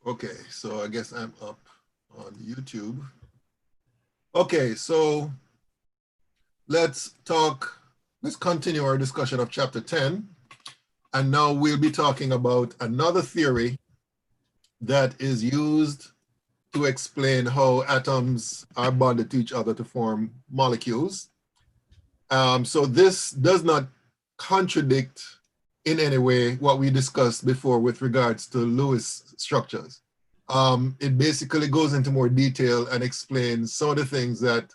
Okay, so I guess I'm up on YouTube. Okay, so let's continue our discussion of chapter 10. And now we'll be talking about another theory that is used to explain how atoms are bonded to each other to form molecules. So this does not contradict in any way what we discussed before with regards to Lewis structures. It basically goes into more detail and explains some of the things that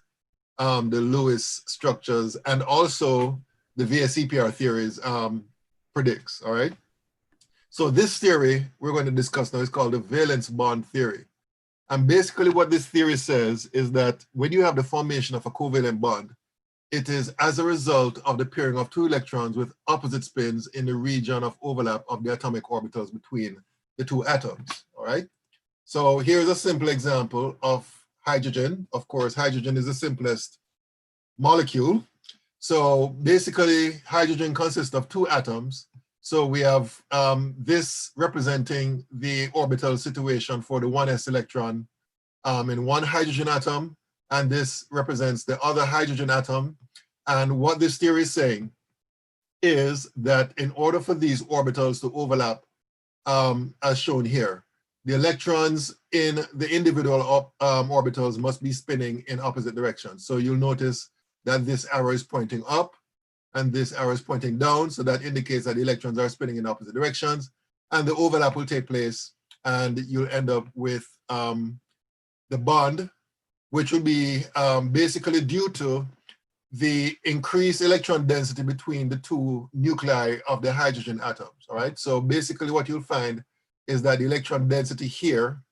the Lewis structures and also the VSEPR theories predicts, all right? So this theory we're going to discuss now is called the valence bond theory. And basically what this theory says is that when you have the formation of a covalent bond, it is as a result of the pairing of two electrons with opposite spins in the region of overlap of the atomic orbitals between the two atoms, all right? So here's a simple example of hydrogen. Of course, hydrogen is the simplest molecule. So basically, hydrogen consists of two atoms. So we have this representing the orbital situation for the 1s electron in one hydrogen atom, and this represents the other hydrogen atom. And what this theory is saying is that in order for these orbitals to overlap, as shown here, the electrons in the individual orbitals must be spinning in opposite directions. So you'll notice that this arrow is pointing up and this arrow is pointing down. So that indicates that the electrons are spinning in opposite directions, and the overlap will take place and you'll end up with the bond, which will be basically due to the increased electron density between the two nuclei of the hydrogen atoms, all right? So basically what you'll find is that the electron density here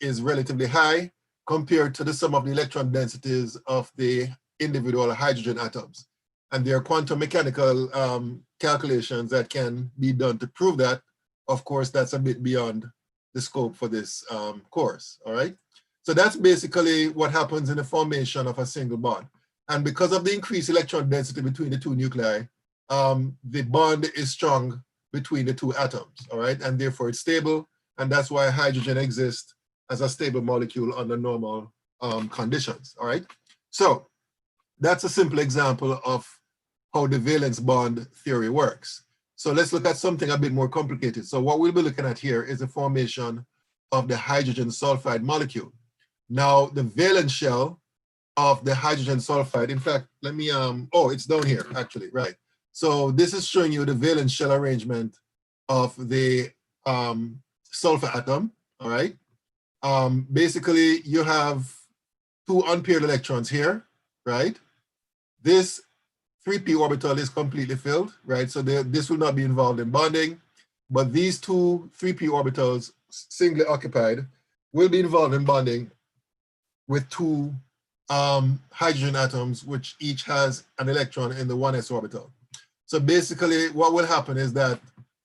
is relatively high compared to the sum of the electron densities of the individual hydrogen atoms. And there are quantum mechanical calculations that can be done to prove that. Of course, that's a bit beyond the scope for this course, all right? So that's basically what happens in the formation of a single bond. And because of the increased electron density between the two nuclei, the bond is strong between the two atoms, all right? And therefore it's stable, and that's why hydrogen exists as a stable molecule under normal conditions, all right? So that's a simple example of how the valence bond theory works. So let's look at something a bit more complicated. So what we'll be looking at here is the formation of the hydrogen sulfide molecule. Now, the valence shell of the hydrogen sulfide, in fact, let me, oh, it's down here, actually, right. So this is showing you the valence shell arrangement of the sulfur atom, all right? Basically, you have two unpaired electrons here, right? This 3p orbital is completely filled, right? So this will not be involved in bonding, but these two 3p orbitals, singly occupied, will be involved in bonding with two hydrogen atoms, which each has an electron in the 1s orbital. So basically what will happen is that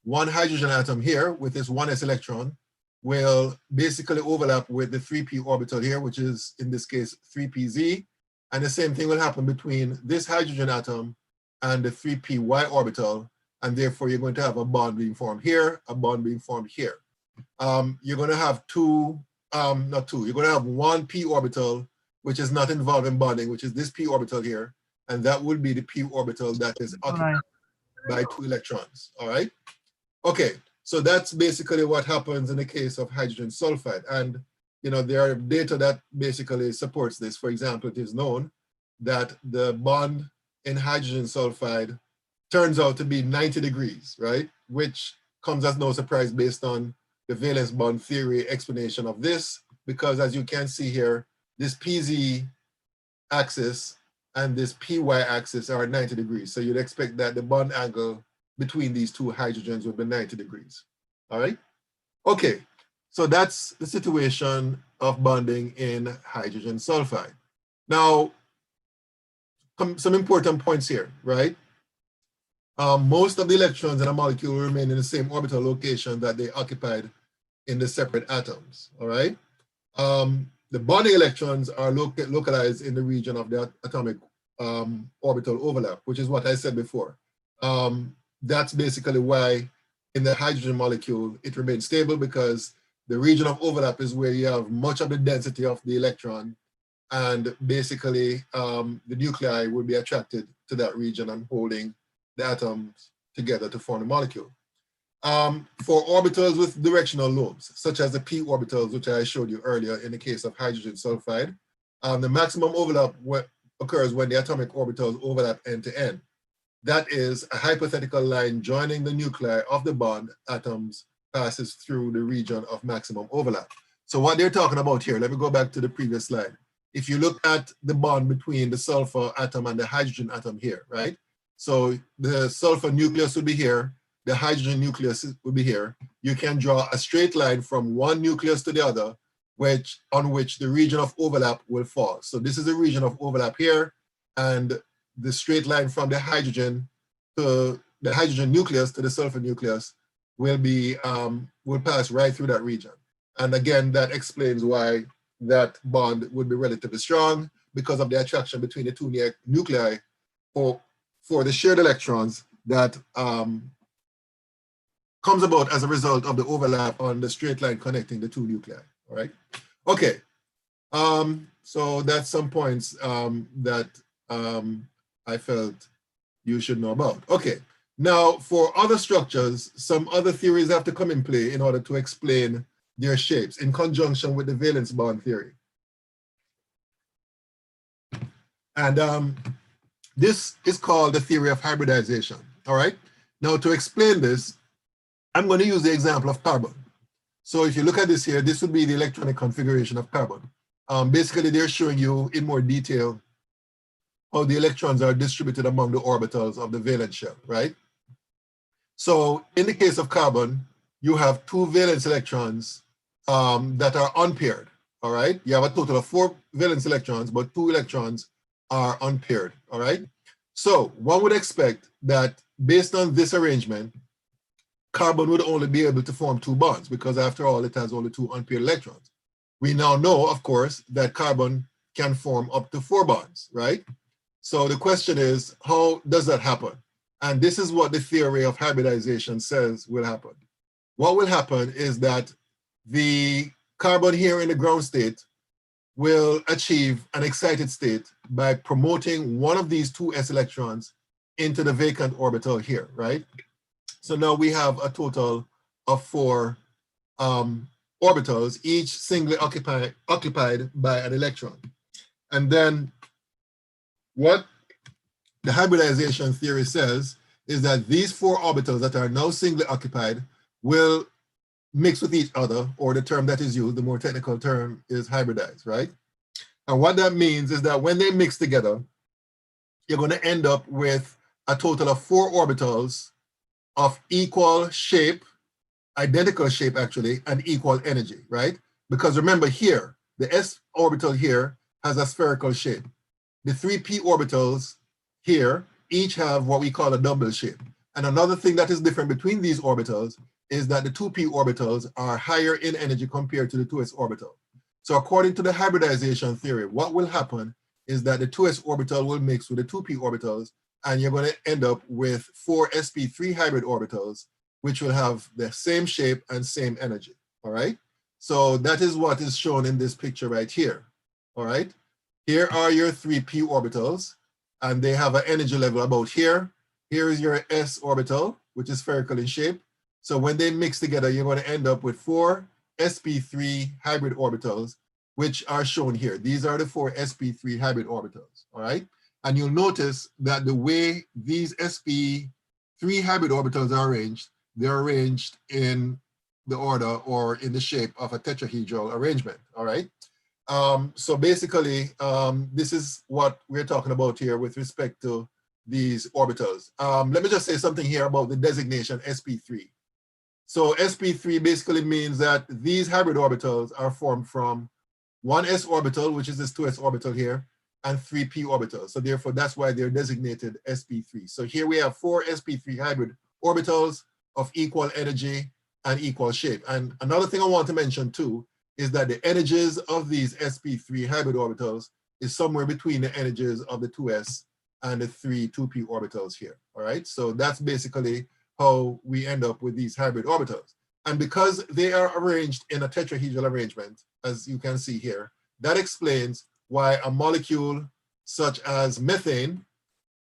one hydrogen atom here with this 1s electron will basically overlap with the 3p orbital here, which is in this case 3pz. And the same thing will happen between this hydrogen atom and the 3py orbital. And therefore you're going to have a bond being formed here, a bond being formed here. You're going to have you're going to have one p orbital, which is not involved in bonding, which is this p orbital here. And that would be the p orbital that is occupied by two electrons, all right? Okay, so that's basically what happens in the case of hydrogen sulfide. And there are data that basically supports this. For example, it is known that the bond in hydrogen sulfide turns out to be 90 degrees, right? Which comes as no surprise based on the valence bond theory explanation of this, because as you can see here, this PZ axis and this PY axis are 90 degrees. So you'd expect that the bond angle between these two hydrogens would be 90 degrees, all right? Okay, so that's the situation of bonding in hydrogen sulfide. Now, some important points here, right? Most of the electrons in a molecule remain in the same orbital location that they occupied in the separate atoms, all right? The bonding electrons are localized in the region of the atomic orbital overlap, which is what I said before. That's basically why in the hydrogen molecule, it remains stable, because The region of overlap is where you have much of the density of the electron, and basically the nuclei will be attracted to that region and holding the atoms together to form a molecule. For orbitals with directional lobes, such as the p orbitals, which I showed you earlier in the case of hydrogen sulfide, the maximum overlap occurs when the atomic orbitals overlap end to end. That is a hypothetical line joining the nuclei of the bond atoms passes through the region of maximum overlap. So what they're talking about here, let me go back to the previous slide. If you look at the bond between the sulfur atom and the hydrogen atom here, right? So the sulfur nucleus would be here, the hydrogen nucleus would be here. You can draw a straight line from one nucleus to the other, on which the region of overlap will fall. So this is a region of overlap here, and the straight line from the hydrogen to the hydrogen nucleus to the sulfur nucleus will pass right through that region. And again, that explains why that bond would be relatively strong, because of the attraction between the two nuclei for the shared electrons that comes about as a result of the overlap on the straight line connecting the two nuclei. All right. Okay. So that's some points that I felt you should know about. Okay. Now, for other structures, some other theories have to come in play in order to explain their shapes in conjunction with the valence bond theory. And this is called the theory of hybridization. All right. Now, to explain this, I'm going to use the example of carbon. So if you look at this here, this would be the electronic configuration of carbon. Basically, they're showing you in more detail how the electrons are distributed among the orbitals of the valence shell, right? So in the case of carbon, you have two valence electrons that are unpaired, all right? You have a total of 4 valence electrons, but 2 electrons are unpaired, all right? So one would expect that based on this arrangement, carbon would only be able to form 2 bonds, because after all, it has only 2 unpaired electrons. We now know, of course, that carbon can form up to 4 bonds, right? So the question is, how does that happen? And this is what the theory of hybridization says will happen. What will happen is that the carbon here in the ground state will achieve an excited state by promoting one of these 2 s electrons into the vacant orbital here, right? So now we have a total of 4 orbitals, each singly occupied by an electron. And then what the hybridization theory says is that these 4 orbitals that are now singly occupied will mix with each other, or the term that is used, the more technical term, is hybridize, right? And what that means is that when they mix together, you're going to end up with a total of 4 orbitals of equal shape, identical shape actually, and equal energy, right? Because remember here, the s orbital here has a spherical shape. The 3 p orbitals here each have what we call a dumbbell shape. And another thing that is different between these orbitals is that the 2p orbitals are higher in energy compared to the 2s orbital. So according to the hybridization theory, what will happen is that the 2s orbital will mix with the 2p orbitals, and you're going to end up with 4 sp3 hybrid orbitals, which will have the same shape and same energy, all right? So that is what is shown in this picture right here, all right? Here are your 3p orbitals, and they have an energy level about here. Here is your s orbital, which is spherical in shape. So when they mix together, you're going to end up with 4 sp3 hybrid orbitals, which are shown here. These are the 4 sp3 hybrid orbitals, all right? And you'll notice that the way these sp3 hybrid orbitals are arranged, they're arranged in the order or in the shape of a tetrahedral arrangement, all right? So basically, this is what we're talking about here with respect to these orbitals. Let me just say something here about the designation sp3. So sp3 basically means that these hybrid orbitals are formed from 1s orbital, which is this 2s orbital here, and 3p orbitals. So therefore, that's why they're designated sp3. So here we have 4 sp3 hybrid orbitals of equal energy and equal shape. And another thing I want to mention too is that the energies of these sp3 hybrid orbitals is somewhere between the energies of the 2s and the 2p orbitals here, all right? So that's basically how we end up with these hybrid orbitals. And because they are arranged in a tetrahedral arrangement, as you can see here, that explains why a molecule such as methane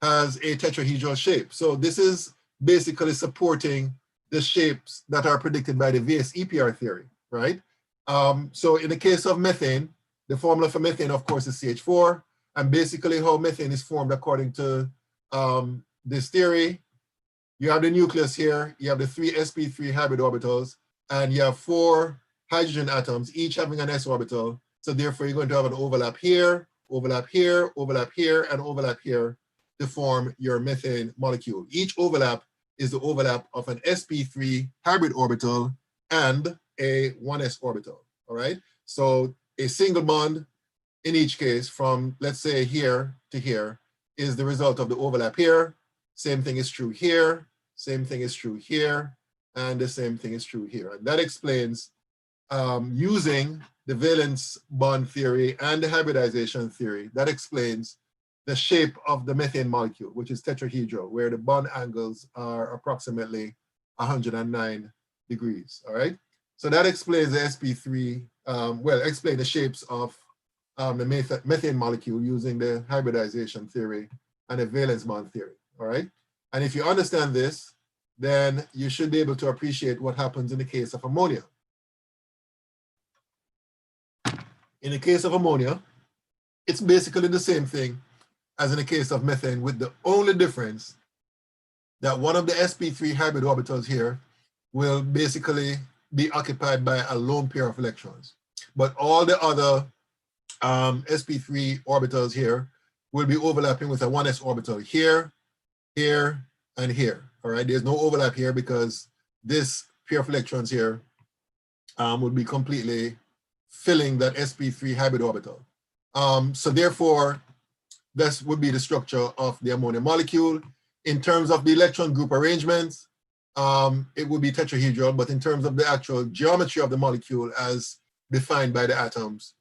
has a tetrahedral shape. So this is basically supporting the shapes that are predicted by the VS-EPR theory, right? So in the case of methane, the formula for methane, of course, is CH4. And basically how methane is formed according to this theory, you have the nucleus here, you have the 3 sp3 hybrid orbitals, and you have 4 hydrogen atoms, each having an s orbital. So therefore, you're going to have an overlap here, overlap here, overlap here, and overlap here to form your methane molecule. Each overlap is the overlap of an sp3 hybrid orbital and a 1s orbital, all right? So a single bond in each case from, let's say, here to here is the result of the overlap here. Same thing is true here, same thing is true here, and the same thing is true here. And that explains, using the valence bond theory and the hybridization theory, that explains the shape of the methane molecule, which is tetrahedral, where the bond angles are approximately 109 degrees, all right? So that explains the sp3, explain the shapes of the methane molecule using the hybridization theory and the valence bond theory, all right? And if you understand this, then you should be able to appreciate what happens in the case of ammonia. In the case of ammonia, it's basically the same thing as in the case of methane, with the only difference that one of the sp3 hybrid orbitals here will basically be occupied by a lone pair of electrons. But all the other sp3 orbitals here will be overlapping with a 1s orbital here, here, and here, all right? There's no overlap here because this pair of electrons here will be completely filling that sp3 hybrid orbital. So therefore, this would be the structure of the ammonia molecule. In terms of the electron group arrangements, it would be tetrahedral, but in terms of the actual geometry of the molecule as defined by the atoms,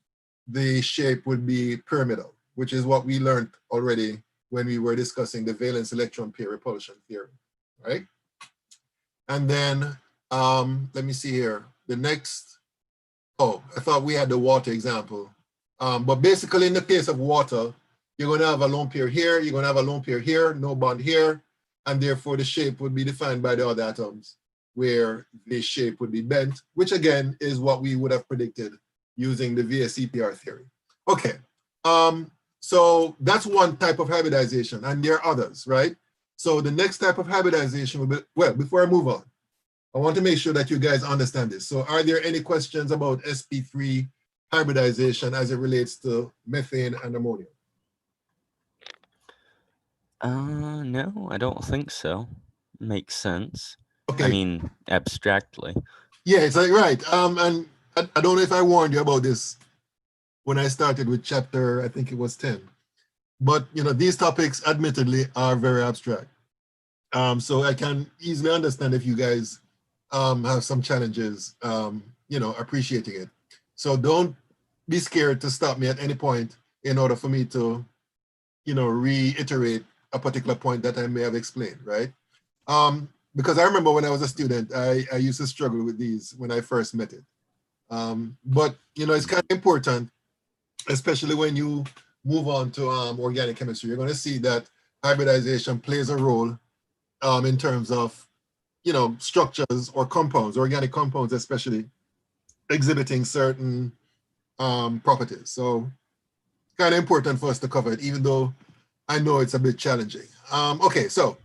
the shape would be pyramidal, which is what we learned already when we were discussing the valence electron pair repulsion theory, right? And then, let me see here, the next, oh, I thought we had the water example. But basically in the case of water, you're going to have a lone pair here, you're going to have a lone pair here, no bond here, and therefore the shape would be defined by the other atoms, where the shape would be bent, which again is what we would have predicted using the VS-EPR theory. Okay, so that's one type of hybridization, and there are others, right? So the next type of hybridization will be, well, before I move on, I want to make sure that you guys understand this. So are there any questions about sp3 hybridization as it relates to methane and ammonia? No, I don't think so. Makes sense. Okay. I mean, abstractly. Yeah, it's like, right. And I don't know if I warned you about this when I started with chapter, I think it was 10. But, you know, these topics admittedly are very abstract. So I can easily understand if you guys have some challenges, you know, appreciating it. So don't be scared to stop me at any point in order for me to, you know, reiterate a particular point that I may have explained, right? Because I remember when I was a student, I used to struggle with these when I first met it. But, you know, it's kind of important, especially when you move on to organic chemistry. You're going to see that hybridization plays a role in terms of, you know, structures or compounds, organic compounds especially, exhibiting certain properties. So kind of important for us to cover it, even though I know it's a bit challenging. Okay, so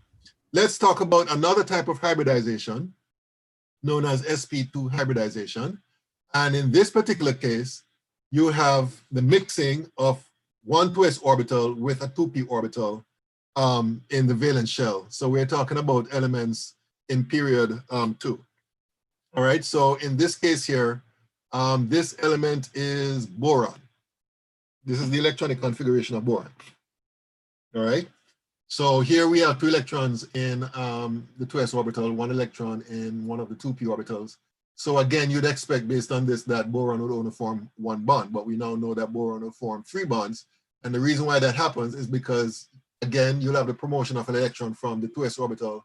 let's talk about another type of hybridization known as sp2 hybridization. And in this particular case, you have the mixing of one 2s orbital with a 2p orbital in the valence shell. So we're talking about elements in period 2. All right, so in this case here, this element is boron. This is the electronic configuration of boron. All right, so here we have 2 electrons in the 2s orbital, 1 electron in one of the 2p orbitals. So again, you'd expect based on this that boron would only form 1 bond, but we now know that boron will form 3 bonds. And the reason why that happens is because, again, you'll have the promotion of an electron from the 2s orbital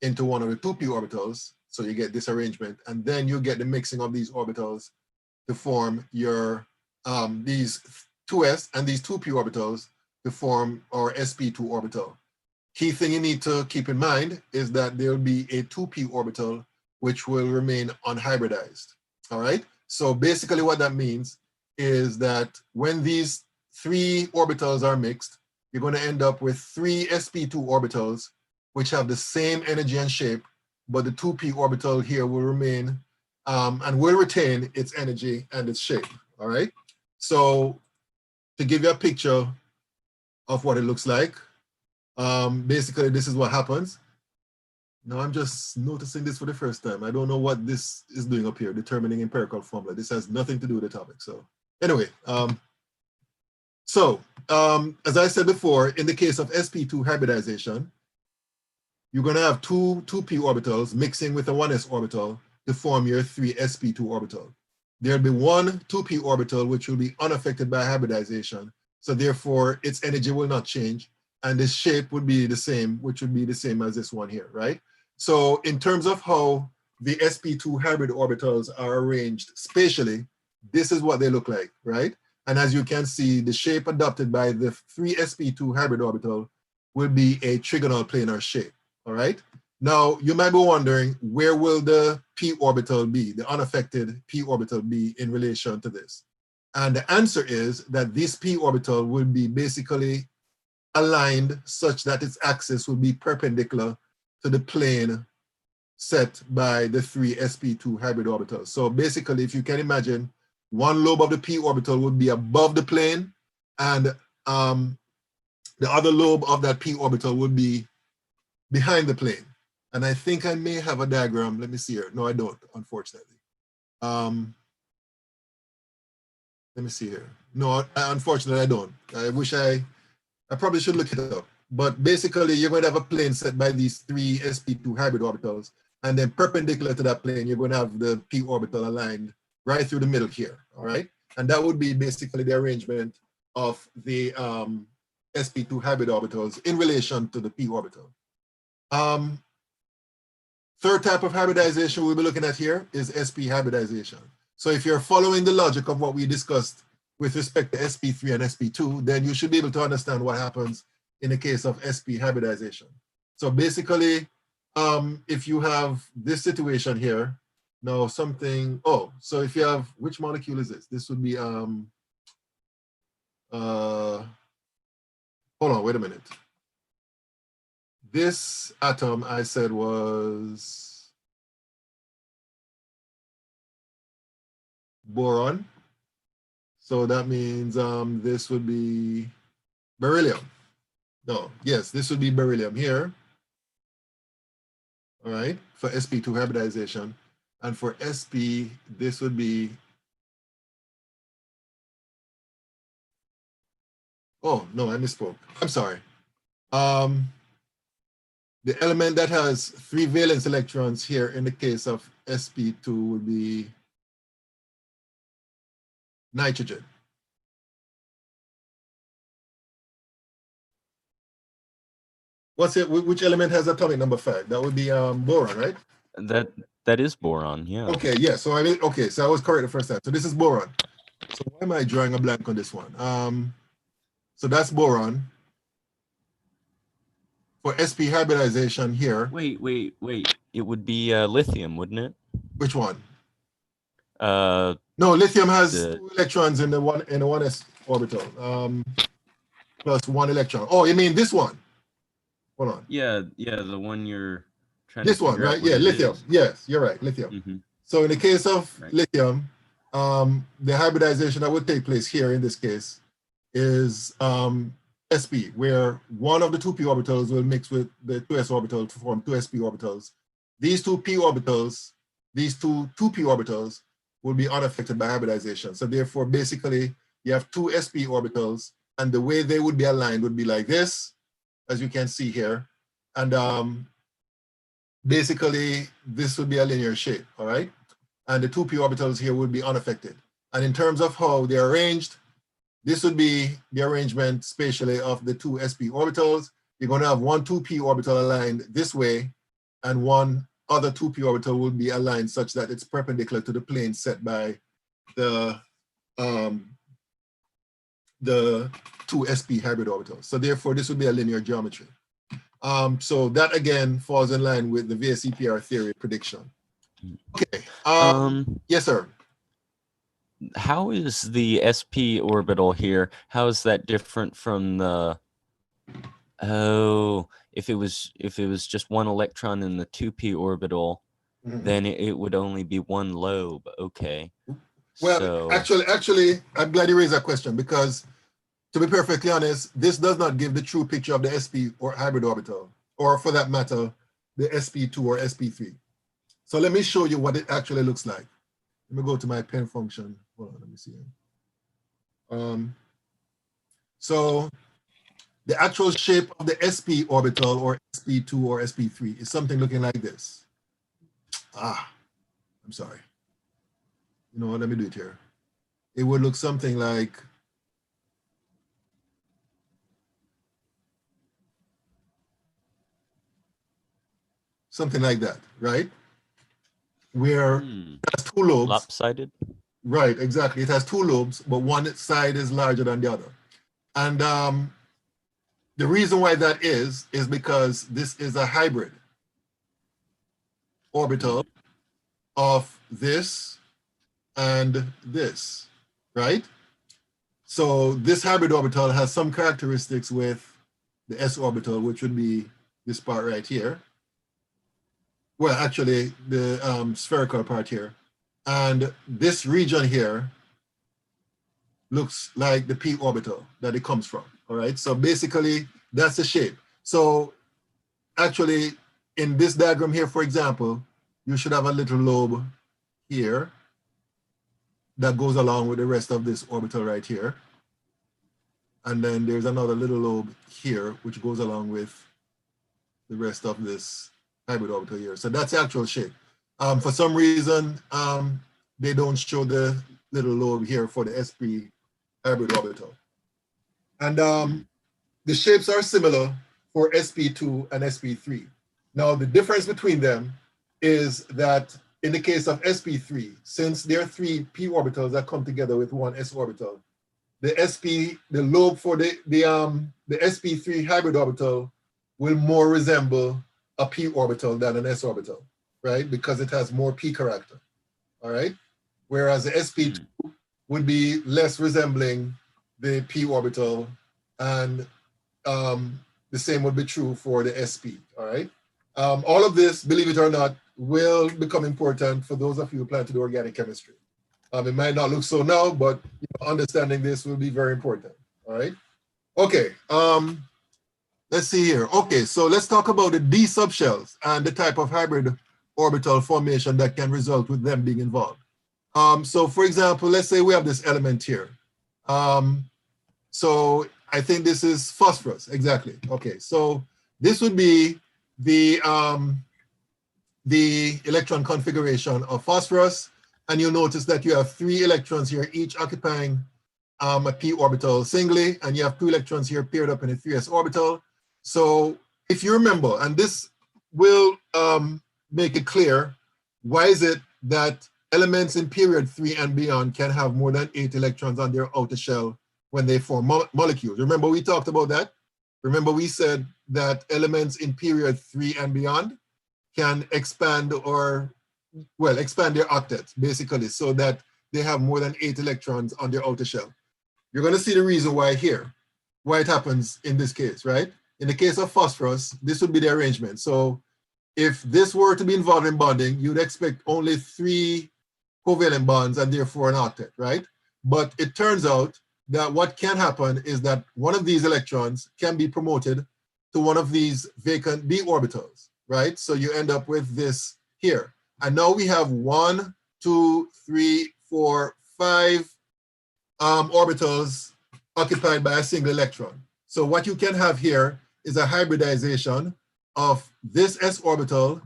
into one of the 2p orbitals. So you get this arrangement, and then you get the mixing of these orbitals to form your these 2s and these 2p orbitals to form our sp2 orbital. Key thing you need to keep in mind is that there will be a 2p orbital which will remain unhybridized. All right. So basically what that means is that when these 3 orbitals are mixed, you're going to end up with 3 sp2 orbitals which have the same energy and shape, but the 2p orbital here will remain and will retain its energy and its shape. All right. So to give you a picture of what it looks like, basically this is what happens. Now I'm just noticing this for the first time. I don't know what this is doing up here, determining empirical formula. This has nothing to do with the topic. So anyway, as I said before, in the case of sp2 hybridization, you're going to have 2 2p orbitals mixing with a 1s orbital to form your 3 sp2 orbital. There'll be 1 2p orbital which will be unaffected by hybridization. So therefore, its energy will not change. And the shape would be the same, which would be the same as this one here, right? So in terms of how the sp2 hybrid orbitals are arranged spatially, this is what they look like, right? And as you can see, the shape adopted by the 3 sp2 hybrid orbital will be a trigonal planar shape, all right? Now, you might be wondering, where will the p orbital be, the unaffected p orbital be in relation to this? And the answer is that this p orbital will be basically aligned such that its axis will be perpendicular to the plane set by the 3 sp2 hybrid orbitals. So basically, if you can imagine, one lobe of the p orbital would be above the plane, and the other lobe of that p orbital would be behind the plane. And I think I may have a diagram. Let me see here. No, I don't, unfortunately. Let me see here. No, unfortunately, I don't. I wish I probably should look it up. But basically, you're going to have a plane set by these 3 sp2 hybrid orbitals. And then perpendicular to that plane, you're going to have the p orbital aligned right through the middle here. All right. And that would be basically the arrangement of the sp2 hybrid orbitals in relation to the p orbital. Third type of hybridization we'll be looking at here is sp hybridization. So if you're following the logic of what we discussed with respect to sp3 and sp2, then you should be able to understand what happens in the case of sp hybridization. So basically, if you have this situation here, now something, so if you have, which molecule is this? This would be, hold on, wait a minute. This atom I said was boron. So that means this would be beryllium. No, yes, this would be beryllium here. All right, for sp2 hybridization. And for sp, this would be, oh, no, I misspoke. I'm sorry. The element that has 3 valence electrons here in the case of sp2 would be nitrogen. What's it? Which element has atomic number 5? That would be boron, right? That is boron, yeah. Okay, yeah. So I mean, okay, so I was correct the first time. So this is boron. So why am I drawing a blank on this one? So that's boron. For sp hybridization here. Wait. It would be lithium, wouldn't it? Which one? No, lithium has 2 electrons in the 1s orbital. Plus 1 electron. Oh, you mean this one? Hold on. Yeah, the one you're trying this to one, right? Yeah, lithium. Yes, you're right, lithium. Mm-hmm. So in the case of lithium, the hybridization that would take place here in this case is sp, where one of the 2p orbitals will mix with the 2s orbital to form 2 sp orbitals. These 2p orbitals, these 2 2p orbitals will be unaffected by hybridization. So therefore, basically, you have 2 sp orbitals, and the way they would be aligned would be like this, as you can see here. And basically, this would be a linear shape, all right? And the 2p orbitals here would be unaffected. And in terms of how they're arranged, this would be the arrangement spatially of the 2 sp orbitals. You're going to have 1 2p orbital aligned this way and 1 other 2p orbital will be aligned such that it's perpendicular to the plane set by the 2sp hybrid orbitals. So therefore, this would be a linear geometry. So that again falls in line with the VSEPR theory prediction. Okay. Yes, sir. How is the sp orbital here? How is that different from the? Oh, if it was just one electron in the 2p orbital, then it would only be one lobe. Okay. Well, so, actually, I'm glad you raised that question, because to be perfectly honest, this does not give the true picture of the sp or hybrid orbital, or for that matter, the sp2 or sp3. So let me show you what it actually looks like. Let me go to my pen function. Hold on, let me see. So the actual shape of the sp orbital or sp2 or sp3 is something looking like this. I'm sorry. You know what, let me do it here. It would look something like that, right? Where it has two lobes. Lopsided? Right, exactly. It has two lobes, but one side is larger than the other. And the reason why that is because this is a hybrid orbital of this and this, right? So this hybrid orbital has some characteristics with the s orbital, which would be this part right here. Well, actually, the spherical part here. And this region here looks like the p orbital that it comes from, all right? So basically, that's the shape. So actually, in this diagram here, for example, you should have a little lobe here that goes along with the rest of this orbital right here. And then there's another little lobe here, which goes along with the rest of this hybrid orbital here. So that's the actual shape. For some reason, they don't show the little lobe here for the sp hybrid orbital. And the shapes are similar for sp2 and sp3. Now, the difference between them is that in the case of sp3, since there are three p orbitals that come together with one s orbital, the lobe for the sp3 hybrid orbital will more resemble a p orbital than an s orbital, right? Because it has more p character, all right? Whereas the sp2 would be less resembling the p orbital, and the same would be true for the sp, all right? All of this, believe it or not, will become important for those of you who plan to do organic chemistry. It might not look so now, but understanding this will be very important, all right? Okay, let's see here. Okay, so let's talk about the d subshells and the type of hybrid orbital formation that can result with them being involved. So for example, let's say we have this element here. So I think this is phosphorus, exactly. Okay, so this would be the electron configuration of phosphorus, and you'll notice that you have 3 electrons here, each occupying a p orbital singly, and you have 2 electrons here paired up in a 3s orbital. So if you remember, and this will make it clear, why is it that elements in period 3 and beyond can have more than 8 electrons on their outer shell when they form molecules? Remember we talked about that? Remember we said that elements in period 3 and beyond can expand or, well, expand their octets, basically, so that they have more than 8 electrons on their outer shell. You're going to see the reason why here, why it happens in this case, right? In the case of phosphorus, this would be the arrangement. So if this were to be involved in bonding, you'd expect only 3 covalent bonds and therefore an octet, right? But it turns out that what can happen is that one of these electrons can be promoted to one of these vacant d orbitals, right? So you end up with this here. And now we have 1, 2, 3, 4, 5 orbitals occupied by a single electron. So what you can have here is a hybridization of this s orbital,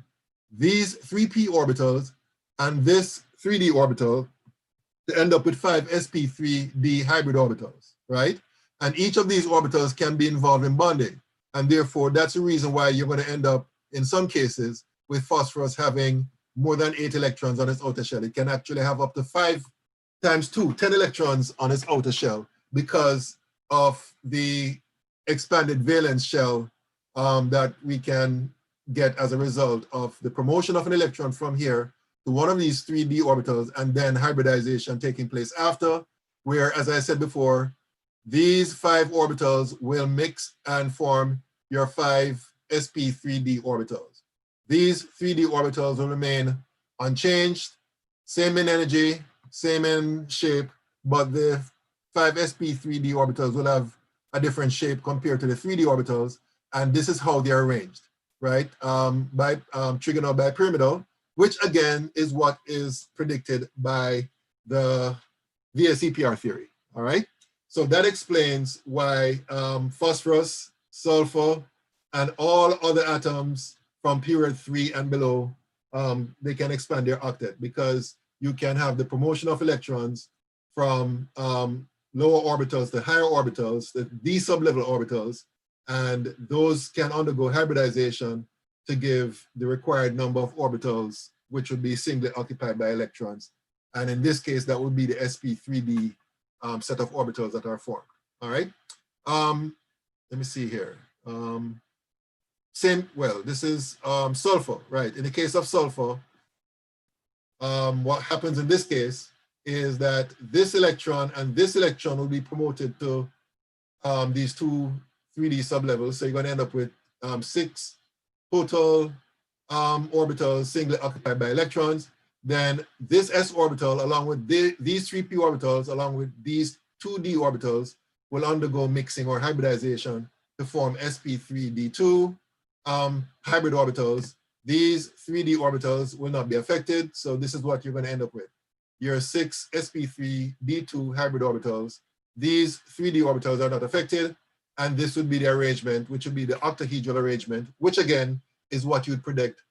these 3p orbitals, and this 3d orbital to end up with 5 sp3d hybrid orbitals, right? And each of these orbitals can be involved in bonding. And therefore, that's the reason why you're going to end up, in some cases, with phosphorus having more than 8 electrons on its outer shell. It can actually have up to 5 times 2, 10 electrons on its outer shell because of the expanded valence shell that we can get as a result of the promotion of an electron from here to one of these 3d orbitals and then hybridization taking place after, where, as I said before, these 5 orbitals will mix and form your 5 sp3d orbitals. These 3d orbitals will remain unchanged, same in energy, same in shape, but the 5 sp3d orbitals will have a different shape compared to the 3d orbitals, and this is how they're arranged, right? By trigonal bipyramidal, which again is what is predicted by the VSEPR theory, all right? So that explains why phosphorus, sulfur, and all other atoms from period 3 and below, they can expand their octet because you can have the promotion of electrons from lower orbitals to higher orbitals, the d sublevel orbitals, and those can undergo hybridization to give the required number of orbitals, which would be singly occupied by electrons. And in this case, that would be the sp3d set of orbitals that are formed, all right? Let me see here. This is sulfur, right? In the case of sulfur, what happens in this case is that this electron and this electron will be promoted to these 2 3d sublevels. So you're going to end up with 6 total orbitals singly occupied by electrons. Then this s orbital, along with these 3p orbitals, along with these 2d orbitals, will undergo mixing or hybridization to form sp3d2 hybrid orbitals. These 3d orbitals will not be affected. So this is what you're going to end up with. Your 6 sp3d2 hybrid orbitals. These 3d orbitals are not affected. And this would be the arrangement, which would be the octahedral arrangement, which again is what you'd predict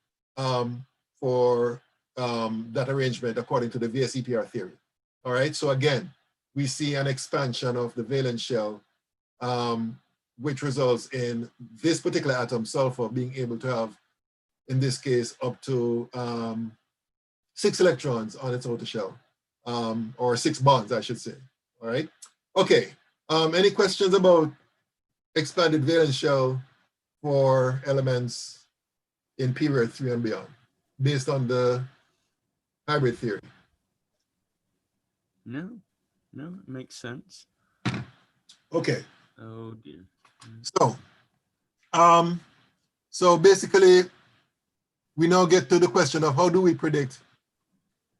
for that arrangement according to the VSEPR theory. All right, so again, we see an expansion of the valence shell, which results in this particular atom, sulfur, being able to have, in this case, up to 6 electrons on its outer shell, or 6 bonds, I should say. All right, okay, any questions about expanded valence shell for elements in period 3 and beyond, based on the hybrid theory? No, it makes sense. Okay. Oh dear. So basically, we now get to the question of how do we predict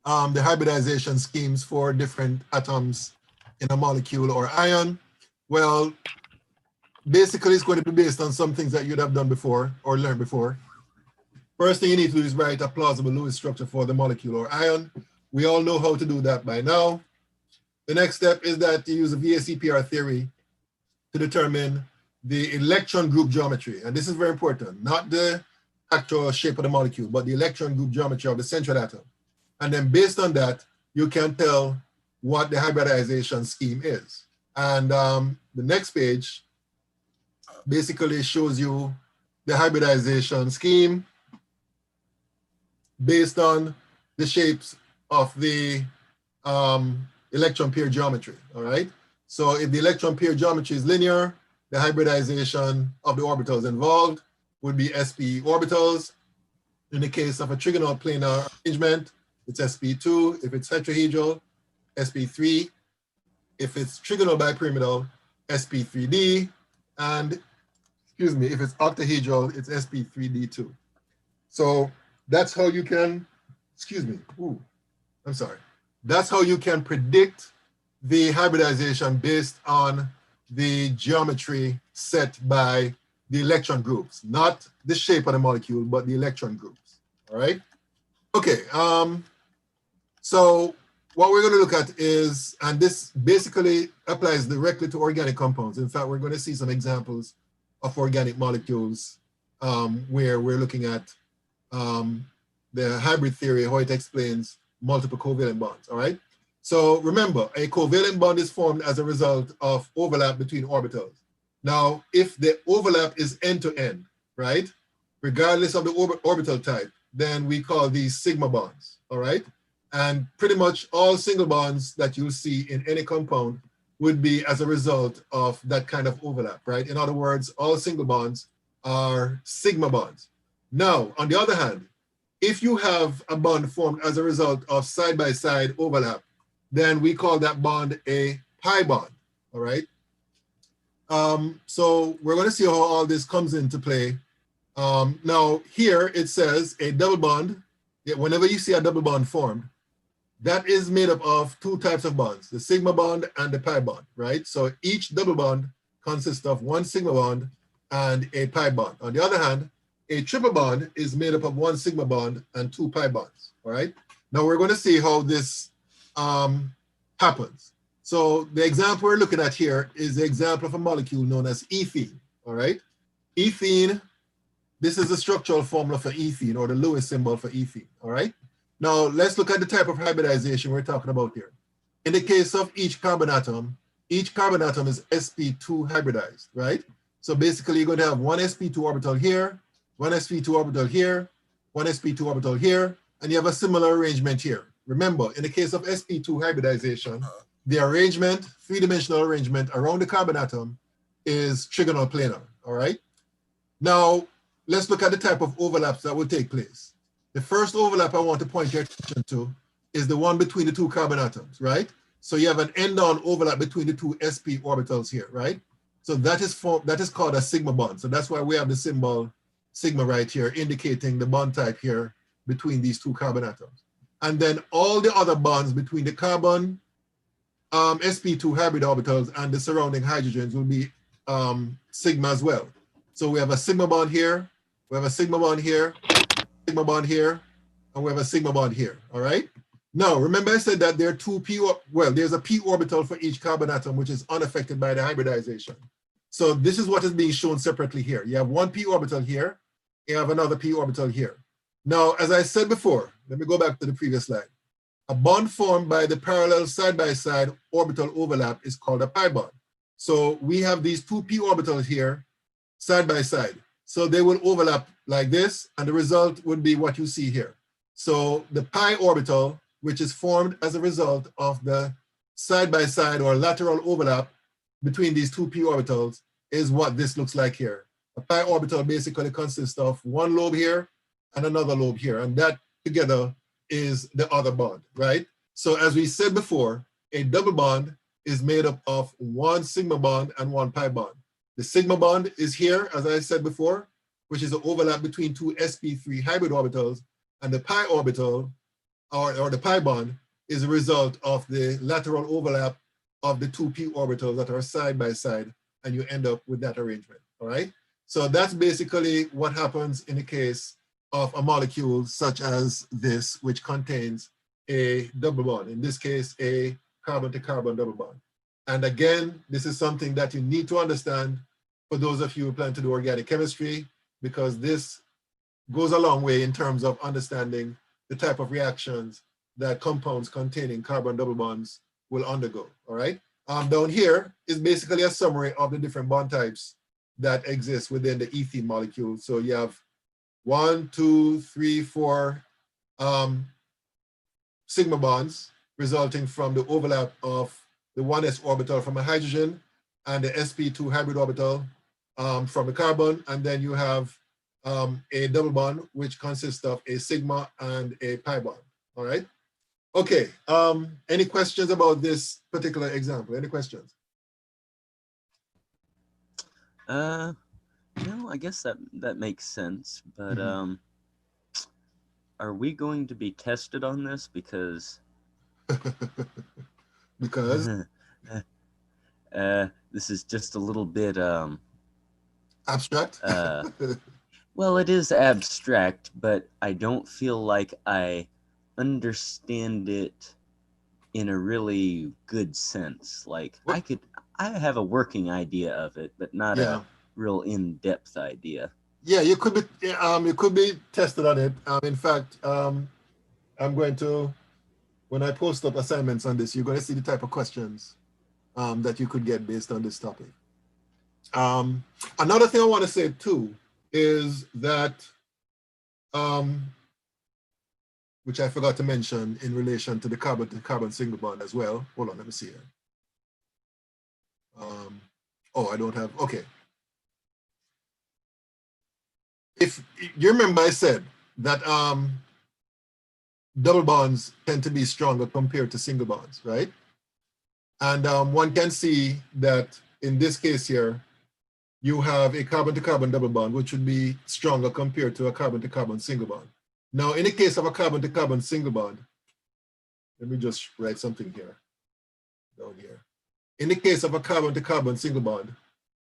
the hybridization schemes for different atoms in a molecule or ion? Well, basically, it's going to be based on some things that you'd have done before or learned before. First thing you need to do is write a plausible Lewis structure for the molecule or ion. We all know how to do that by now. The next step is that you use a VSEPR theory to determine the electron group geometry. And this is very important, not the actual shape of the molecule, but the electron group geometry of the central atom. And then based on that, you can tell what the hybridization scheme is. And the next page basically shows you the hybridization scheme based on the shapes of the electron pair geometry, all right? So if the electron pair geometry is linear, the hybridization of the orbitals involved would be sp orbitals. In the case of a trigonal planar arrangement, it's sp2. If it's tetrahedral, sp3. If it's trigonal bipyramidal, sp3d. And, excuse me, if it's octahedral, it's sp3d2. So that's how you can, that's how you can predict the hybridization based on the geometry set by the electron groups, not the shape of the molecule, but the electron groups, all right? Okay, so what we're going to look at is, and this basically applies directly to organic compounds. In fact, we're going to see some examples of organic molecules where we're looking at the hybrid theory, how it explains multiple covalent bonds, all right? So remember, a covalent bond is formed as a result of overlap between orbitals. Now, if the overlap is end-to-end, right, regardless of the orbital type, then we call these sigma bonds, all right? And pretty much all single bonds that you'll see in any compound would be as a result of that kind of overlap, right? In other words, all single bonds are sigma bonds. Now, on the other hand, if you have a bond formed as a result of side-by-side overlap, then we call that bond a pi bond, all right? So we're going to see how all this comes into play. Now, here it says a double bond. Whenever you see a double bond formed, that is made up of two types of bonds, the sigma bond and the pi bond, right? So each double bond consists of one sigma bond and a pi bond. On the other hand, a triple bond is made up of one sigma bond and two pi bonds, all right? Now we're going to see how this happens. So the example we're looking at here is the example of a molecule known as ethene, all right? Ethene, this is the structural formula for ethene, or the Lewis symbol for ethene, all right? Now let's look at the type of hybridization we're talking about here. In the case of each carbon atom is sp2 hybridized, right? So basically you're going to have one sp2 orbital here, one sp2 orbital here, one sp2 orbital here, and you have a similar arrangement here. Remember, in the case of sp2 hybridization, the arrangement, three-dimensional arrangement around the carbon atom is trigonal planar, all right? Now, let's look at the type of overlaps that will take place. The first overlap I want to point your attention to is the one between the two carbon atoms, right? So you have an end-on overlap between the two sp orbitals here, right? So that is called a sigma bond. So that's why we have the symbol sigma right here, indicating the bond type here between these two carbon atoms. And then all the other bonds between the carbon sp2 hybrid orbitals and the surrounding hydrogens will be sigma as well. So we have a sigma bond here, we have a sigma bond here, sigma bond here, and we have a sigma bond here, all right? Now, remember I said that there are there's a p orbital for each carbon atom, which is unaffected by the hybridization. So this is what is being shown separately here. You have one p orbital here, you have another p orbital here. Now, as I said before, let me go back to the previous slide. A bond formed by the parallel side-by-side orbital overlap is called a pi bond. So we have these two p orbitals here, side by side. So they will overlap like this, and the result would be what you see here. So the pi orbital, which is formed as a result of the side-by-side or lateral overlap between these two p orbitals, is what this looks like here. A pi orbital basically consists of one lobe here and another lobe here, and that together is the other bond, right? So as we said before, a double bond is made up of one sigma bond and one pi bond. The sigma bond is here, as I said before, which is the overlap between two sp3 hybrid orbitals, and the pi orbital, or the pi bond, is a result of the lateral overlap of the two p orbitals that are side by side, and you end up with that arrangement, all right? So that's basically what happens in the case of a molecule such as this, which contains a double bond, in this case, a carbon-to-carbon double bond. And again, this is something that you need to understand for those of you who plan to do organic chemistry, because this goes a long way in terms of understanding the type of reactions that compounds containing carbon double bonds will undergo, all right? Down here is basically a summary of the different bond types that exist within the ethene molecule. So you have 1, 2, 3, 4 sigma bonds resulting from the overlap of the 1s orbital from a hydrogen and the sp2 hybrid orbital from a carbon. And then you have a double bond, which consists of a sigma and a pi bond, all right? Okay, any questions about this particular example? Any questions? No, I guess that makes sense, but are we going to be tested on this? Because this is just a little bit abstract. Well, it is abstract, but I don't feel like I understand it in a really good sense. Like I have a working idea of it, but not a real in-depth idea. Yeah, you could be tested on it. In fact, I'm going to, when I post up assignments on this, you're going to see the type of questions that you could get based on this topic. Another thing I want to say too is that which I forgot to mention in relation to the carbon single bond as well. Hold on, let me see here. Oh, I don't have, okay. If you remember, I said that double bonds tend to be stronger compared to single bonds, right? And one can see that in this case here, you have a carbon-to-carbon double bond, which would be stronger compared to a carbon-to-carbon single bond. Now, in the case of a carbon-to-carbon single bond, let me just write something here, down here. In the case of a carbon-to-carbon single bond,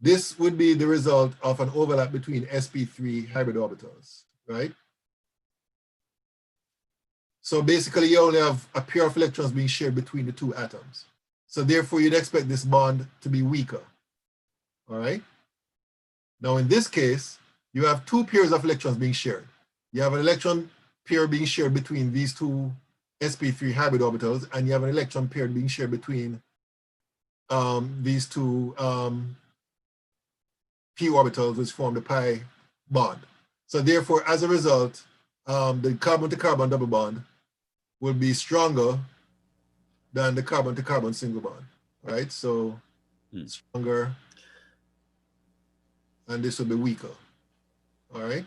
this would be the result of an overlap between sp3 hybrid orbitals, right? So basically, you only have a pair of electrons being shared between the two atoms. So therefore, you'd expect this bond to be weaker, all right? Now, in this case, you have two pairs of electrons being shared. You have an electron pair being shared between these two sp3 hybrid orbitals, and you have an electron pair being shared between these two p orbitals, which form the pi bond. So therefore, as a result, the carbon-to-carbon double bond will be stronger than the carbon-to-carbon single bond, right? So stronger, and this will be weaker, all right?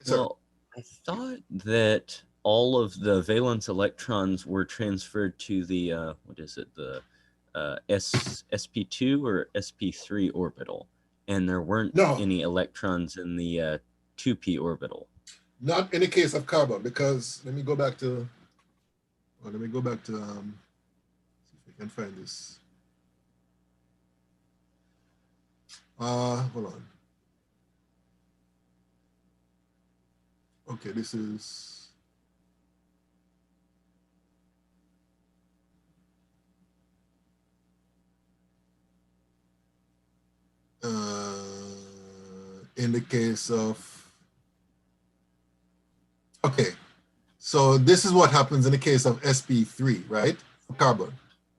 Well, I thought that all of the valence electrons were transferred to the, what is it, the sp2 or sp3 orbital, and there weren't any electrons in the 2p orbital. Not in the case of carbon, because let me go back to, see if we can find this. Hold on. Okay, this is, in the case of, okay, so this is what happens in the case of sp3, right, for carbon.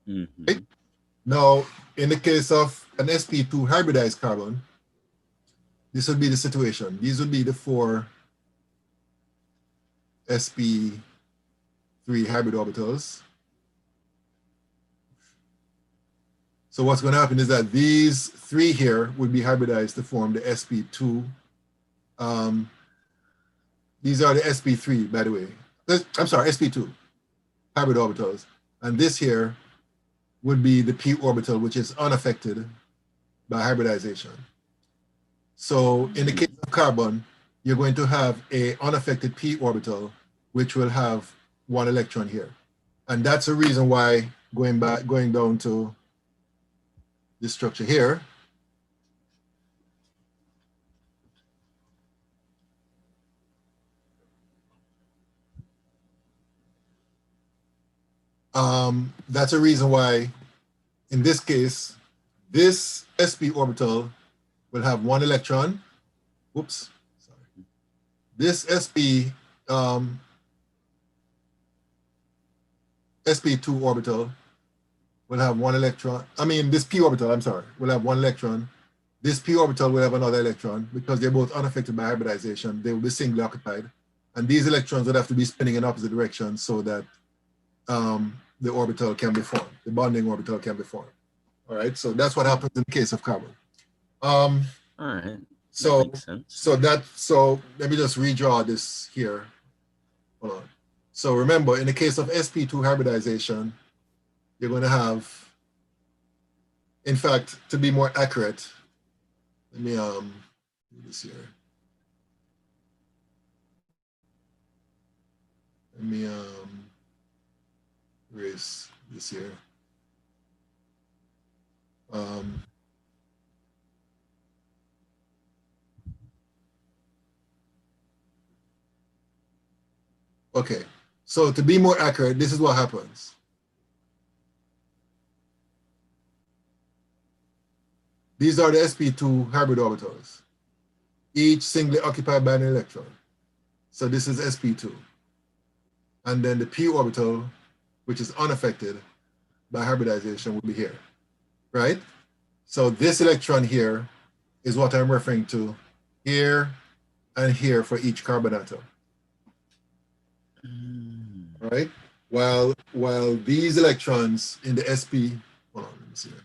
Right? Now, in the case of an sp2 hybridized carbon, this would be the situation. These would be the four sp3 hybrid orbitals. So what's going to happen is that these three here would be hybridized to form the sp2. These are the sp3, by the way. I'm sorry, sp2 hybrid orbitals. And this here would be the p orbital, which is unaffected by hybridization. So in the case of carbon, you're going to have a unaffected p orbital, which will have one electron here. And that's the reason why, going down to this structure here, that's a reason why, in this case, this sp orbital will have one electron. Oops, sorry. This sp2 orbital will have one electron. I mean, this p orbital, I'm sorry, will have one electron. This p orbital will have another electron because they're both unaffected by hybridization. They will be singly occupied. And these electrons would have to be spinning in opposite directions so that the orbital can be formed, the bonding orbital can be formed. All right, so that's what happens in the case of carbon. All right. So that makes sense. So let me just redraw this here. Hold on. So remember, in the case of sp2 hybridization, you're going to have, in fact, to be more accurate, let me do this here. Let me erase this here. Okay, so to be more accurate, this is what happens. These are the sp2 hybrid orbitals, each singly occupied by an electron. So this is sp2. And then the p orbital, which is unaffected by hybridization, will be here, right? So this electron here is what I'm referring to here and here for each carbon atom. All right. While these electrons in the sp, hold on, let me see that.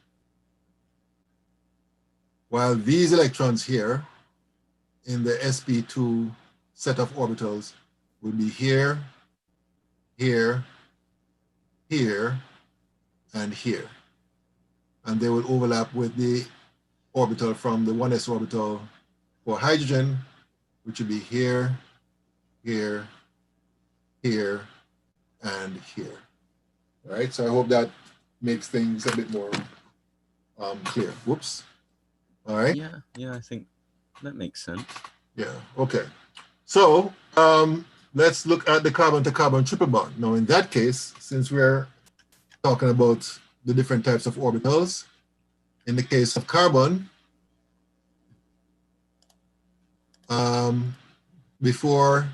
While these electrons here in the sp2 set of orbitals will be here, here, here, and here. And they will overlap with the orbital from the 1s orbital for hydrogen, which will be here, here, here, and here. All right, so I hope that makes things a bit more clear. Whoops. All right. Yeah, I think that makes sense. Yeah, okay. So let's look at the carbon-to-carbon triple bond. Now, in that case, since we're talking about the different types of orbitals, in the case of carbon, before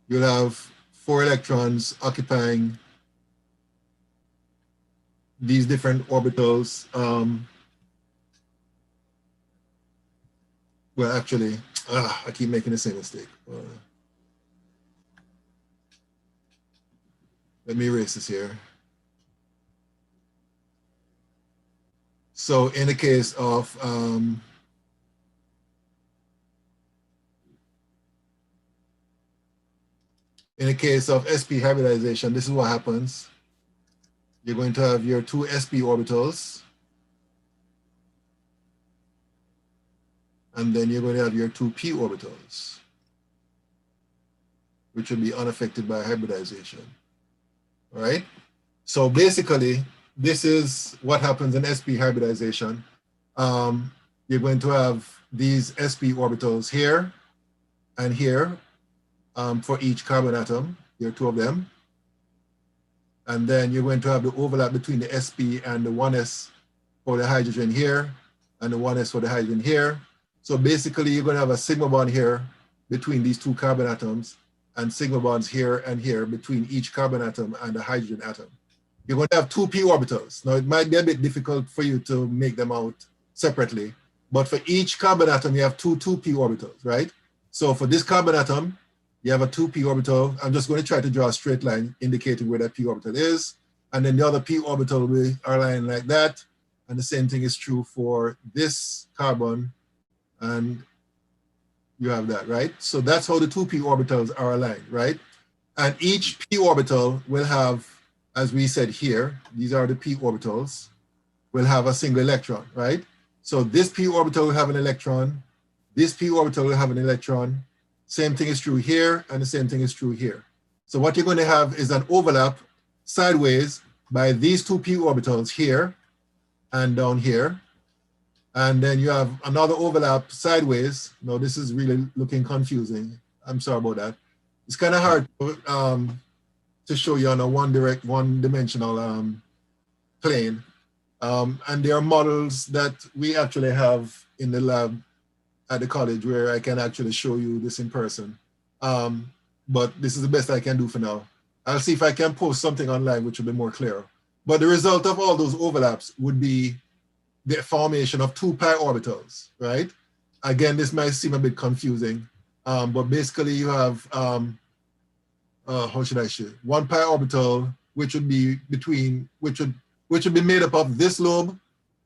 you'll have 4 electrons occupying these different orbitals. Well, actually, I keep making the same mistake. Let me erase this here. So in the case of sp hybridization, this is what happens. You're going to have your 2 sp orbitals, and then you're going to have your 2 p orbitals, which will be unaffected by hybridization. All right. So basically, this is what happens in sp hybridization. You're going to have these sp orbitals here and here for each carbon atom. There are 2 of them. And then you're going to have the overlap between the sp and the 1s for the hydrogen here and the 1s for the hydrogen here. So basically, you're going to have a sigma bond here between these 2 carbon atoms and sigma bonds here and here between each carbon atom and the hydrogen atom. You're going to have 2 p orbitals. Now, it might be a bit difficult for you to make them out separately, but for each carbon atom, you have 2 2p orbitals, right? So for this carbon atom, you have a 2p orbital. I'm just going to try to draw a straight line indicating where that p orbital is. And then the other p orbital will be aligned like that. And the same thing is true for this carbon. And you have that, right? So that's how the 2p orbitals are aligned, right? And each p orbital will have, as we said here, these are the p orbitals, will have a single electron, right? So this p orbital will have an electron. This p orbital will have an electron. Same thing is true here, and the same thing is true here. So what you're going to have is an overlap sideways by these 2 p orbitals here and down here. And then you have another overlap sideways. No, this is really looking confusing. I'm sorry about that. It's kind of hard to show you on a one-dimensional plane. And there are models that we actually have in the lab at the college where I can actually show you this in person. But this is the best I can do for now. I'll see if I can post something online which will be more clear. But the result of all those overlaps would be the formation of 2 pi orbitals, right? Again, this might seem a bit confusing, but basically you have, how should I say, 1 pi orbital, which would be between, which would be made up of this lobe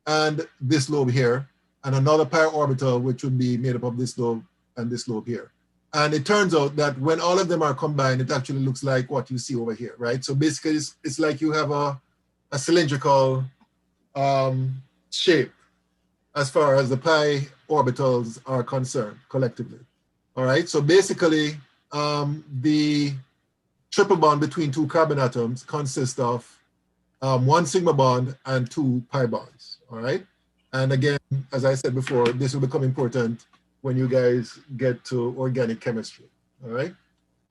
and this lobe here, and another pi orbital, which would be made up of this lobe and this lobe here. And it turns out that when all of them are combined, it actually looks like what you see over here, right? So basically, it's like you have a cylindrical shape as far as the pi orbitals are concerned collectively. All right, so basically, the triple bond between 2 carbon atoms consists of 1 sigma bond and 2 pi bonds. All right, and again, as I said before, this will become important when you guys get to organic chemistry. All right.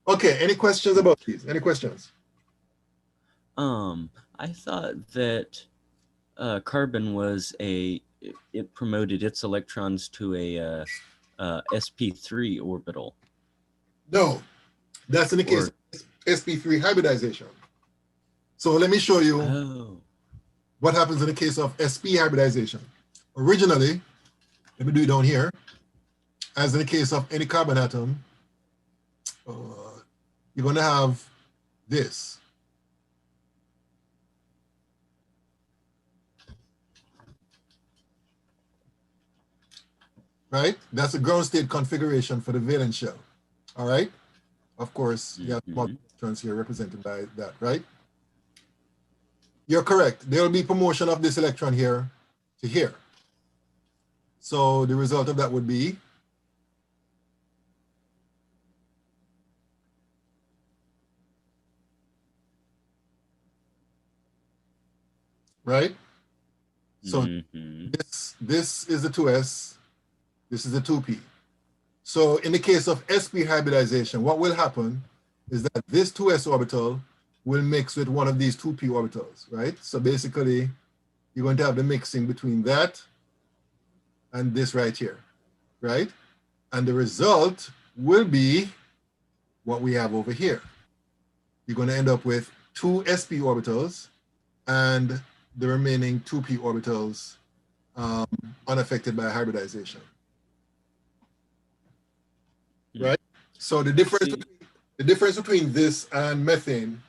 Okay. Any questions about these? Any questions? I thought that carbon was it promoted its electrons to a sp3 orbital. No, that's in the case of sp3 hybridization. So let me show you what happens in the case of sp hybridization. Originally, let me do it down here. As in the case of any carbon atom, you're going to have this. Right? That's a ground state configuration for the valence shell. All right? Of course, you have multiple electrons here represented by that, right? You're correct. There will be promotion of this electron here to here. So the result of that would be right? So this is the 2s, this is the 2p. So in the case of sp hybridization, what will happen is that this 2s orbital will mix with one of these 2p orbitals, right? So basically, you're going to have the mixing between that and this right here, right? And the result will be what we have over here. You're going to end up with 2 sp orbitals and the remaining 2p orbitals unaffected by hybridization. Right? So the difference between this and methane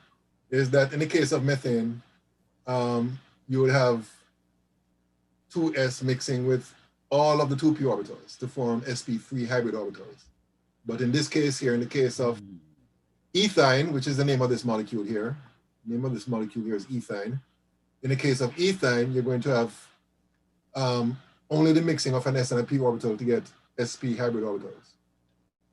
is that in the case of methane, you would have 2s mixing with all of the 2p orbitals to form sp3 hybrid orbitals. But in this case here, in the case of ethine, which is the name of this molecule here, the name of this molecule here is ethine. In the case of ethine, you're going to have only the mixing of an s and a p orbital to get sp hybrid orbitals.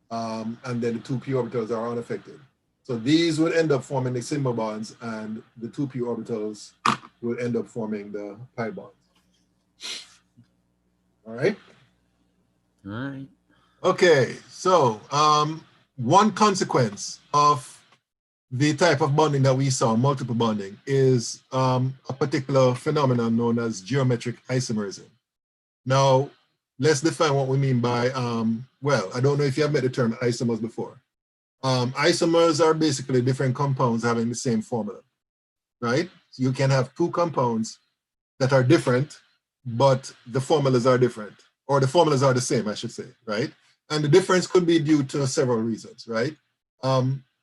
And then the 2p orbitals are unaffected. So these would end up forming the sigma bonds, and the 2p orbitals will end up forming the pi bonds. All right? All right. Okay, so one consequence of the type of bonding that we saw, multiple bonding, is a particular phenomenon known as geometric isomerism. Now, let's define what we mean by, well, I don't know if you have met the term isomers before. Isomers are basically different compounds having the same formula, right? So you can have two compounds that are different, but the formulas are different, or the formulas are the same, I should say, right? And the difference could be due to several reasons, right?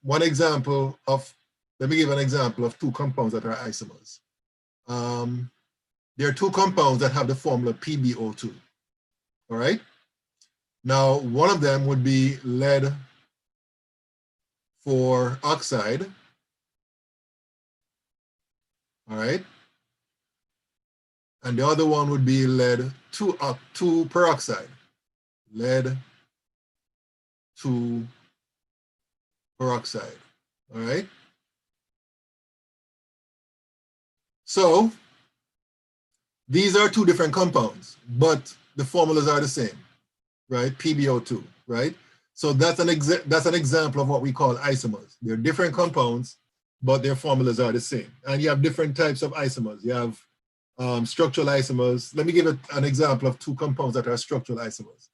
One example of, let me give an example of two compounds that are isomers. There are two compounds that have the formula PbO2, all right? Now, one of them would be lead 4 oxide, all right? And the other one would be lead 2 peroxide, lead 2 peroxide, all right? So these are two different compounds, but the formulas are the same, right? PbO2, right? So that's an example of what we call isomers. They're different compounds, but their formulas are the same. And you have different types of isomers. You have structural isomers. Let me give an example of two compounds that are structural isomers.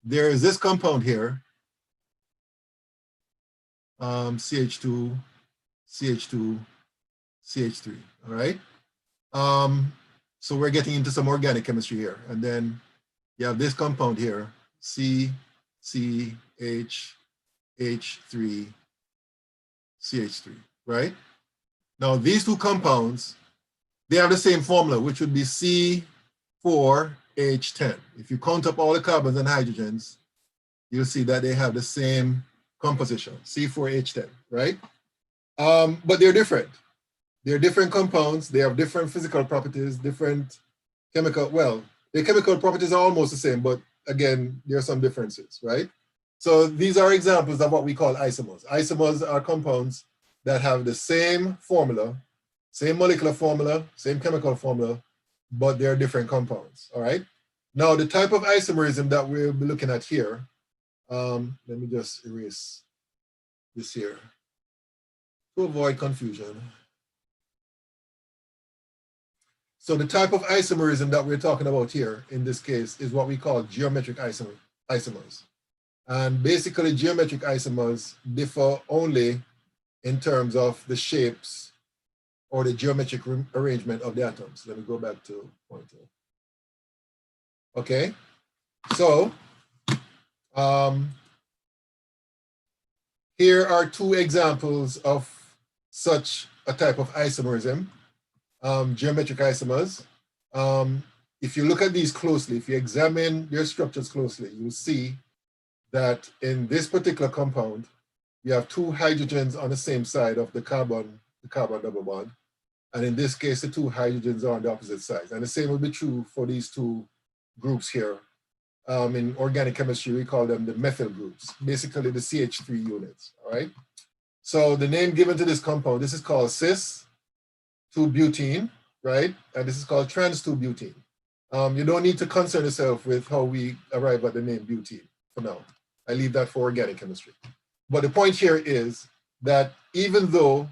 There is this compound here, CH2, CH2, CH3, all right? So we're getting into some organic chemistry here. And then you have this compound here, CH3, CH3, right? Now these two compounds, they have the same formula, which would be C4H10. If you count up all the carbons and hydrogens, you'll see that they have the same composition, C4H10, right? But they're different. They're different compounds. They have different physical properties, different chemical, well, their chemical properties are almost the same, but again, there are some differences, right? So these are examples of what we call isomers. Isomers are compounds that have the same formula, same molecular formula, same chemical formula, but they're different compounds, all right? Now, the type of isomerism that we'll be looking at here, let me just erase this here to avoid confusion. So the type of isomerism that we're talking about here in this case is what we call geometric isomers. And basically geometric isomers differ only in terms of the shapes or the geometric arrangement of the atoms. Let me go back to pointer. Okay, so Here are two examples of such a type of isomerism, geometric isomers. If you look at these closely, if you examine their structures closely, you'll see that in this particular compound, you have two hydrogens on the same side of the carbon double bond. And in this case, the two hydrogens are on the opposite sides. And the same will be true for these two groups here. In organic chemistry, we call them the methyl groups, basically the CH3 units, all right? So the name given to this compound, this is called cis-2-butene, right? And this is called trans-2-butene. You don't need to concern yourself with how we arrive at the name butene for now. I leave that for organic chemistry. But the point here is that even though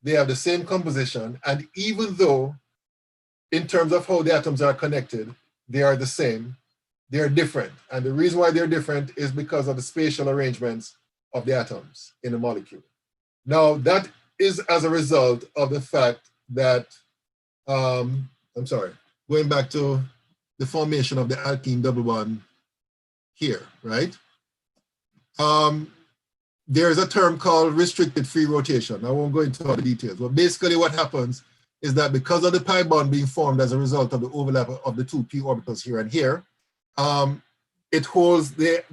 they have the same composition, and even though in terms of how the atoms are connected, they are the same, they are different. And the reason why they're different is because of the spatial arrangements of the atoms in the molecule. Now, that is as a result of the fact that, going back to the formation of the alkene double bond here, right? There's a term called restricted free rotation. I won't go into all the details, but basically what happens is that because of the pi bond being formed as a result of the overlap of the two p orbitals here and here, it holds the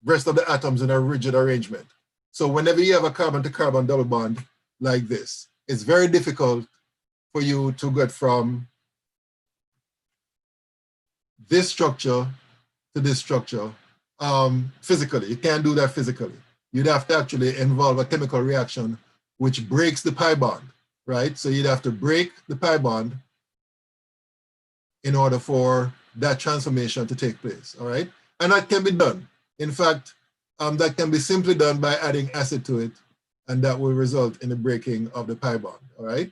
rest of the atoms in a rigid arrangement. So whenever you have a carbon to carbon double bond like this, it's very difficult for you to get from this structure to this structure physically. You can't do that physically. You'd have to actually involve a chemical reaction which breaks the pi bond, right? So you'd have to break the pi bond in order for that transformation to take place, all right? And that can be done. In fact, that can be simply done by adding acid to it, and that will result in the breaking of the pi bond, all right?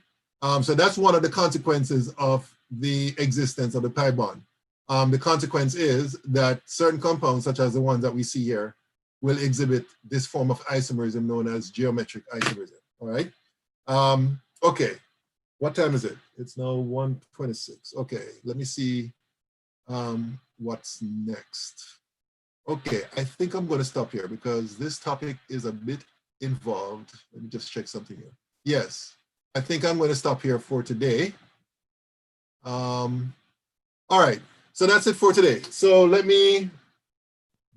So that's one of the consequences of the existence of the pi bond. The consequence is that certain compounds, such as the ones that we see here, will exhibit this form of isomerism known as geometric isomerism, all right? Okay, what time is it? It's now 1:26. Okay, let me see what's next. Okay, I think I'm going to stop here because this topic is a bit involved. Let me just check something here. Yes, I think I'm going to stop here for today. All right, so that's it for today. So give me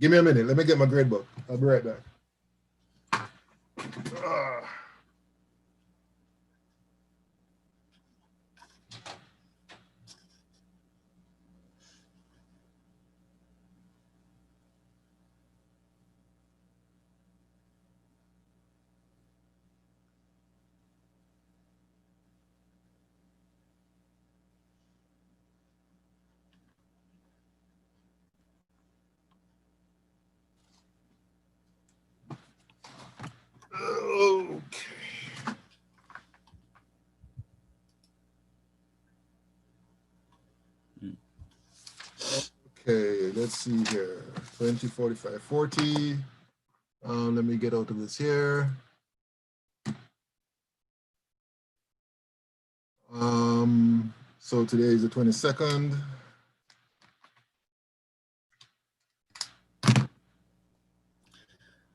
a minute. Let me get my grade book. I'll be right back. Okay, let's see here. 20, 45, 40. Let me get out of this here. So today is the 22nd.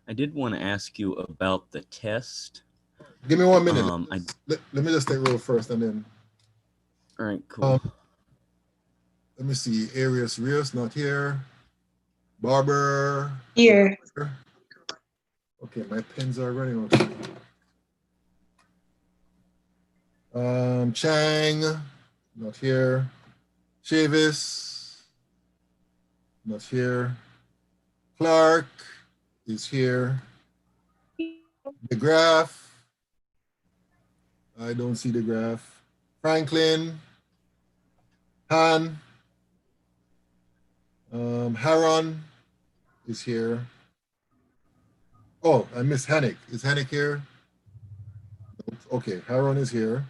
I did want to ask you about the test. Give me 1 minute. Let me just take roll first and then. All right, cool. Let me see. Arius Rios, not here. Barber. Here. Okay, my pens are running out. Chang, not here. Chavis, not here. Clark is here. DeGraff, I don't see DeGraff. Franklin, Han, Haron is here. Oh, I missed Hannick. Is Hannick here? Okay, Haron is here.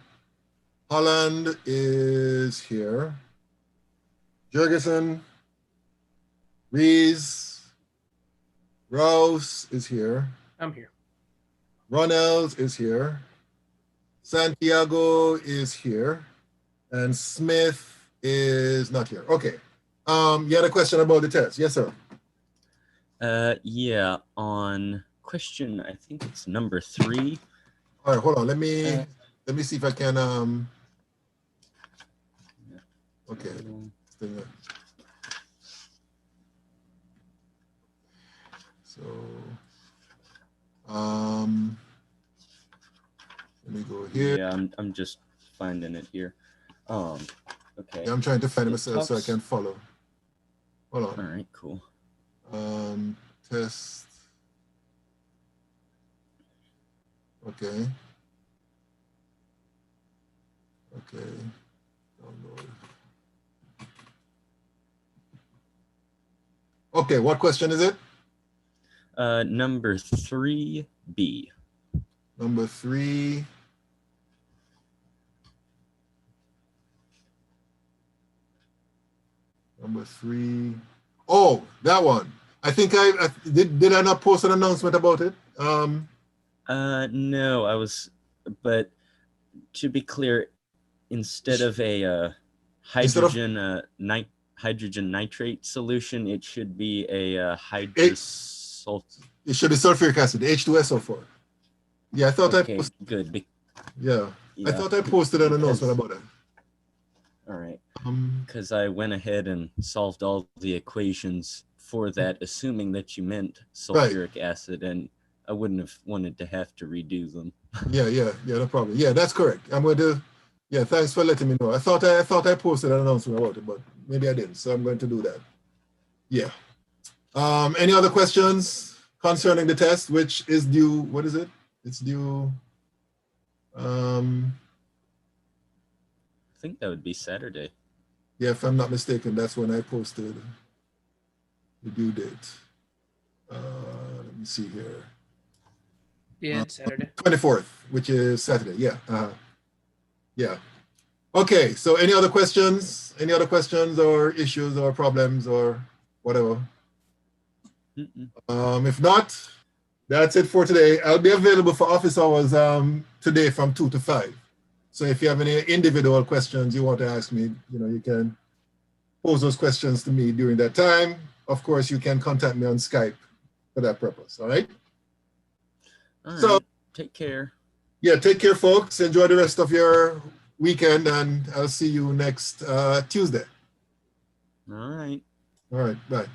Holland is here. Jurgensen, Rees, Rouse is here. I'm here. Ronels is here. Santiago is here. And Smith is not here. Okay. You had a question about the test. Yes, sir. Yeah, on question, I think it's number 3. All right, hold on. Let me see if I can okay. Stay there. So let me go here. Yeah, I'm just finding it here. Okay. Yeah, I'm trying to find it It myself so I talks- can follow. Hold on. All right, cool. Test. Okay. Okay. Download. Okay, what question is it? Number 3B. Number 3. Number 3. Oh, that one. I think I did I not post an announcement about it? No, but to be clear, instead of a hydrogen hydrogen nitrate solution, it should be a hydrosult. It should be sulfuric acid, H2SO4. Yeah, I thought Okay, I posted. good. Yeah, Yeah, I thought I posted an announcement about that. All right. Because I went ahead and solved all the equations for that, assuming that you meant sulfuric acid, and I wouldn't have wanted to have to redo them. Yeah, no problem. Yeah, that's correct. I'm going to. Yeah, thanks for letting me know. I thought I posted an announcement about it, but maybe I didn't. So I'm going to do that. Yeah. Any other questions concerning the test, which is due? What is it? It's due. I think that would be Saturday. Yeah, if I'm not mistaken, that's when I posted the due date. Let me see here. Yeah, Saturday. 24th, which is Saturday. Yeah. Yeah. Okay. So any other questions? Any other questions or issues or problems or whatever? If not, that's it for today. I'll be available for office hours today from 2 to 5. So if you have any individual questions you want to ask me, you can pose those questions to me during that time. Of course, you can contact me on Skype for that purpose. All right. So take care. Yeah, take care, folks. Enjoy the rest of your weekend, and I'll see you next Tuesday. All right. All right. Bye.